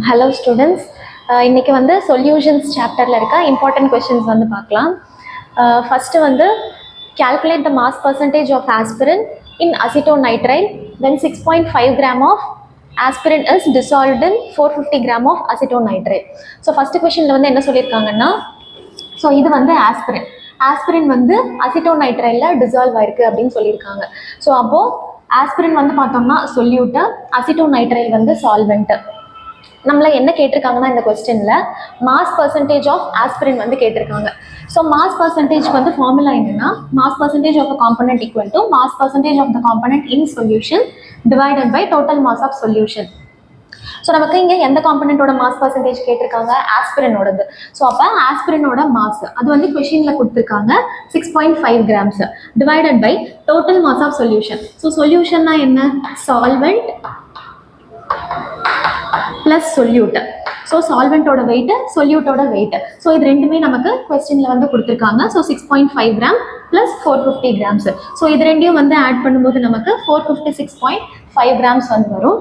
Hello students. இன்னைக்கு வந்து solutions சாப்டரில் இருக்க இம்பார்ட்டன்ட் கொஸ்டின்ஸ் வந்து பார்க்கலாம். ஃபஸ்ட்டு வந்து calculate the mass percentage of aspirin in acetonitrile when 6.5 gram of aspirin is dissolved in 450 gram of acetonitrile. So first கொஸ்டினில் வந்து என்ன சொல்லியிருக்காங்கன்னா, ஸோ இது வந்து ஆஸ்பிரின் வந்து அசிட்டோநைட்ரைலில் டிசால்வ் ஆயிருக்கு அப்படின்னு சொல்லியிருக்காங்க. ஸோ அப்போது ஆஸ்பிரின் வந்து பார்த்தோம்னா சொல்யூட்டு, அசிட்டோநைட்ரைல் வந்து சால்வெண்ட்டு. நம்மள என்ன கேட்டிருக்காங்கன்னா இந்த கொஸ்டினில் மாஸ் பர்சன்டேஜ் ஆஃப் ஆஸ்பிரின் வந்து கேட்டிருக்காங்க. ஸோ மாஸ் பர்சன்டேஜ்க்கு வந்து ஃபார்முலா என்னன்னா, mass percentage of the component equal to mass percentage of the component in solution divided by total mass of solution. So நமக்கு இங்கே எந்த காம்பனண்டோட மாஸ் பர்சன்டேஜ் கேட்டிருக்காங்க, ஆஸ்பிரினோடது. ஸோ அப்போ ஆஸ்பிரினோட mass அது வந்து கொஷினில் கொடுத்துருக்காங்க 6.5 grams divided by total mass of solution. So சொல்யூஷன்னா என்ன, சால்வெண்ட் ப்ளஸ் சொல்யூட். ஸோ சால்வெண்ட்டோட வெயிட்டு, சொல்யூட்டோட வெயிட்டு. ஸோ இது ரெண்டுமே நமக்கு கொஸ்டினில் வந்து கொடுத்துருக்காங்க. So 6.5 gram plus 450 grams. So இது ரெண்டையும் வந்து ஆட் பண்ணும்போது நமக்கு 456.5 grams வந்து வரும்.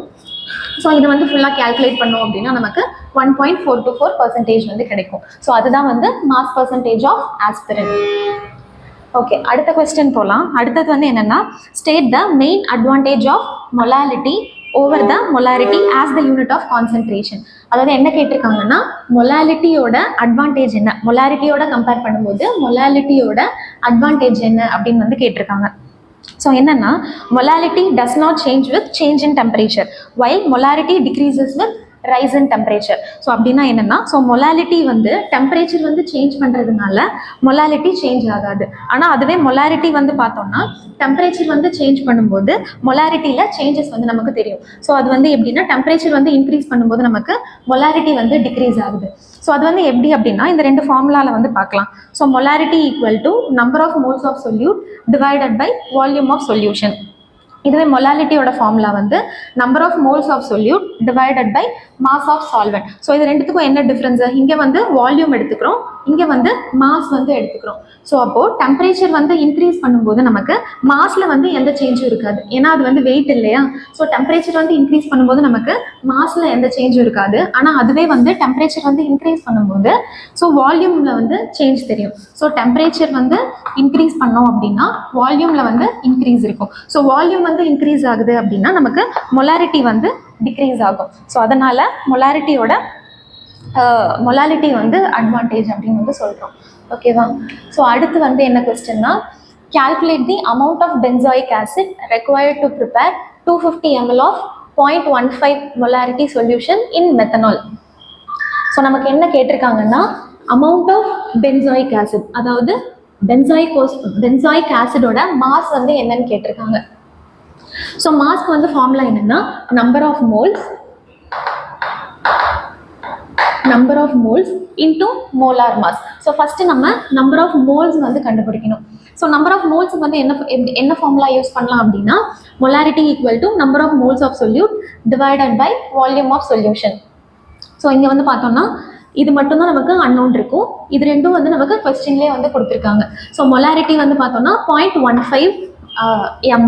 ஸோ இது வந்து ஃபுல்லாக கேல்குலேட் பண்ணோம் அப்படின்னா நமக்கு 1.424% வந்து கிடைக்கும். ஸோ அதுதான் வந்து mass percentage of aspirin. Okay, அடுத்த கொஸ்டின் போகலாம். அடுத்தது வந்து என்னென்னா, state the main advantage of molality over the molarity as the unit of concentration. அதாவது என்ன கேட்டிருக்காங்கன்னா, மொலாலிட்டியோட அட்வான்டேஜ் என்ன, மொலாரிட்டியோட கம்பேர் பண்ணும்போது மொலாலிட்டியோட அட்வான்டேஜ் என்ன அப்படின்னு வந்து கேட்டிருக்காங்க. ஸோ என்னன்னா, molality does not change with change in temperature while molarity decreases with rice in temperature. So அப்படின்னா என்னன்னா, ஸோ மொலாலிட்டி வந்து டெம்பரேச்சர் வந்து சேஞ்ச் பண்ணுறதுனால மொலாலிட்டி சேஞ்ச் ஆகாது. ஆனால் அதுவே மொலாரிட்டி வந்து பார்த்தோம்னா டெம்பரேச்சர் வந்து சேஞ்ச் பண்ணும்போது மொலாரிட்டியில் சேஞ்சஸ் வந்து நமக்கு தெரியும். ஸோ அது வந்து எப்படின்னா, டெம்பரேச்சர் வந்து இன்க்ரீஸ் பண்ணும்போது நமக்கு மொலாரிட்டி வந்து டிக்ரீஸ் ஆகுது. ஸோ அது வந்து எப்படி அப்படின்னா, இந்த ரெண்டு ஃபார்முலாவில் வந்து பார்க்கலாம். So molarity equal to number of moles of solute divided by volume of solution. இதுவே மொலாலிட்டியோட ஃபார்முலா வந்து number of moles of solute divided by mass of solvent. So இது ரெண்டுத்துக்கும் என்ன டிஃப்ரென்ஸ், இங்கே வந்து வால்யூம் எடுத்துக்கிறோம், இங்கே வந்து மாஸ் வந்து எடுத்துக்கிறோம். ஸோ அப்போது டெம்பரேச்சர் வந்து இன்க்ரீஸ் பண்ணும்போது நமக்கு மாஸில் வந்து எந்த சேஞ்சும் இருக்காது, ஏன்னா அது வந்து வெயிட் இல்லையா. ஸோ டெம்பரேச்சர் வந்து இன்க்ரீஸ் பண்ணும்போது நமக்கு மாஸில் எந்த சேஞ்சும் இருக்காது. ஆனால் அதுவே வந்து டெம்பரேச்சர் வந்து இன்க்ரீஸ் பண்ணும்போது ஸோ வால்யூமில் வந்து சேஞ்ச் தெரியும். ஸோ டெம்பரேச்சர் வந்து இன்க்ரீஸ் பண்ணோம் அப்படின்னா வால்யூமில் வந்து இன்க்ரீஸ் இருக்கும். ஸோ வால்யூம் வந்து இன்க்ரீஸ் ஆகுது அப்படின்னா நமக்கு மொலாரிட்டி வந்து டிக்ரீஸ் ஆகும். ஸோ அதனால் மொலாலிட்டி வந்து அட்வான்டேஜ் அப்படின்னு வந்து சொல்கிறோம். ஓகேவா. ஸோ அடுத்து வந்து என்ன கொஸ்டின்னா, calculate the amount of benzoic acid required to prepare 250 ml of 0.15 molarity solution in methanol. So நமக்கு என்ன கேட்டிருக்காங்கன்னா, amount of benzoic acid, அதாவது benzoic acidோட மாஸ் வந்து என்னன்னு கேட்டிருக்காங்க. ஸோ மாஸ்க்கு வந்து ஃபார்முலா என்னன்னா, number of moles into molar mass. So first நம்ம நம்பர் ஆஃப் மோல்ஸ் வந்து கண்டுபிடிக்கணும். ஸோ நம்பர் ஆஃப் மோல்ஸுக்கு வந்து என்ன ஃபார்முலா யூஸ் பண்ணலாம் அப்படின்னா, molarity equal to number of moles of solute divided by volume of solution. So இங்கே வந்து பார்த்தோம்னா இது மட்டும்தான் நமக்கு அன்னோன் இருக்கும், இது ரெண்டும் வந்து நமக்கு கொஸ்டின்லேயே வந்து கொடுத்துருக்காங்க. ஸோ மொலாரிட்டி வந்து பார்த்தோம்னா 0.15 m.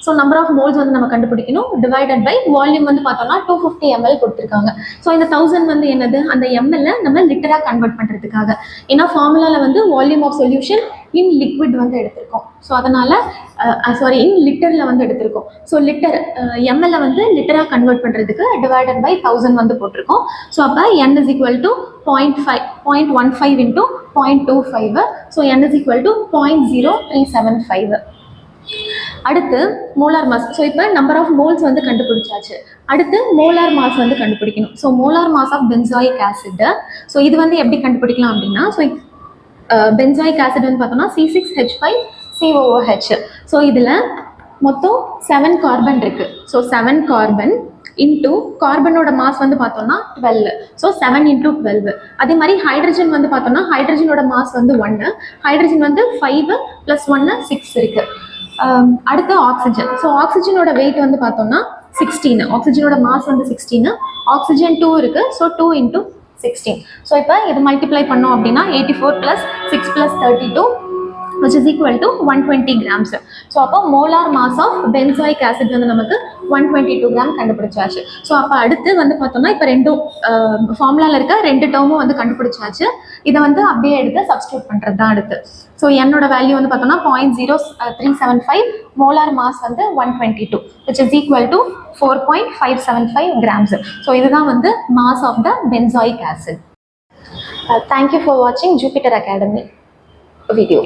So number of moles வந்து நம்ம கண்டுபிடிக்கணும், டிவைடட் பை வால்யூம் வந்து பார்த்தோம்னா 250 ml கொடுத்துருக்காங்க. ஸோ இந்த 1000 வந்து என்னது, அந்த ml நம்ம லிட்டராக கன்வெர்ட் பண்ணுறதுக்காக. ஏன்னா ஃபார்முலாவில் வந்து volume of solution in liquid வந்து எடுத்திருக்கோம். ஸோ அதனால் இன் லிட்டரில் வந்து எடுத்திருக்கோம். ஸோ லிட்டர் ml வந்து லிட்டராக கன்வெர்ட் பண்ணுறதுக்கு டிவைடட் பை 1000 வந்து போட்டிருக்கோம். ஸோ அப்போ n is equal to 0.15 into 0.25. So n is equal to 0.0375. அடுத்து மோலார் மாஸ். ஸோ இப்போ நம்பர் ஆஃப் மோல்ஸ் வந்து கண்டுபிடிச்சாச்சு, அடுத்து மோலார் மாஸ் வந்து கண்டுபிடிக்கணும். So molar mass of benzoic acid. So இது வந்து எப்படி கண்டுபிடிக்கலாம் அப்படின்னா, ஸோ பென்சாயிக் ஆசிட் வந்து பார்த்தோம்னா C6H5COOH. ஸோ இதில் மொத்தம் 7 கார்பன் இருக்குது. ஸோ 7 கார்பன் இன்டூ கார்பனோட மாஸ் வந்து பார்த்தோம்னா 12. So 7 into 12. அதே மாதிரி ஹைட்ரஜன் வந்து பார்த்தோம்னா ஹைட்ரஜனோட மாஸ் வந்து 1, ஹைட்ரஜன் வந்து 5 + 1 6 இருக்குது. அடுத்து ஆக்சிஜன். ஸோ ஆக்சிஜனோட வெயிட் வந்து பார்த்தோம்னா 16, ஆக்சிஜனோட மாஸ் வந்து 16, ஆக்சிஜன் 2 இருக்குது. So 2 into 16. ஸோ இப்போ இது மல்டிப்ளை பண்ணோம் அப்படின்னா 84 + 6 + 32 which is equal to 120 grams. So அப்போ molar mass of benzoic acid வந்து நமக்கு 122 கிராம் கண்டுபிடிச்சாச்சு. ஸோ அப்போ அடுத்து வந்து பார்த்தோம்னா இப்போ ரெண்டும் ஃபார்முலாவில் இருக்க ரெண்டு டேர்மும் வந்து கண்டுபிடிச்சாச்சு. இதை வந்து அப்படியே எடுத்து சப்ஸ்டியூட் பண்ணுறது தான் அடுத்து. ஸோ என்னோட வேல்யூ வந்து பார்த்தோம்னா 0.0375, மோலார் மாஸ் வந்து 122, which is equal to 4.575 grams. So இதுதான் வந்து mass of the benzoic acid. Thank you for watching Jupiter Academy video.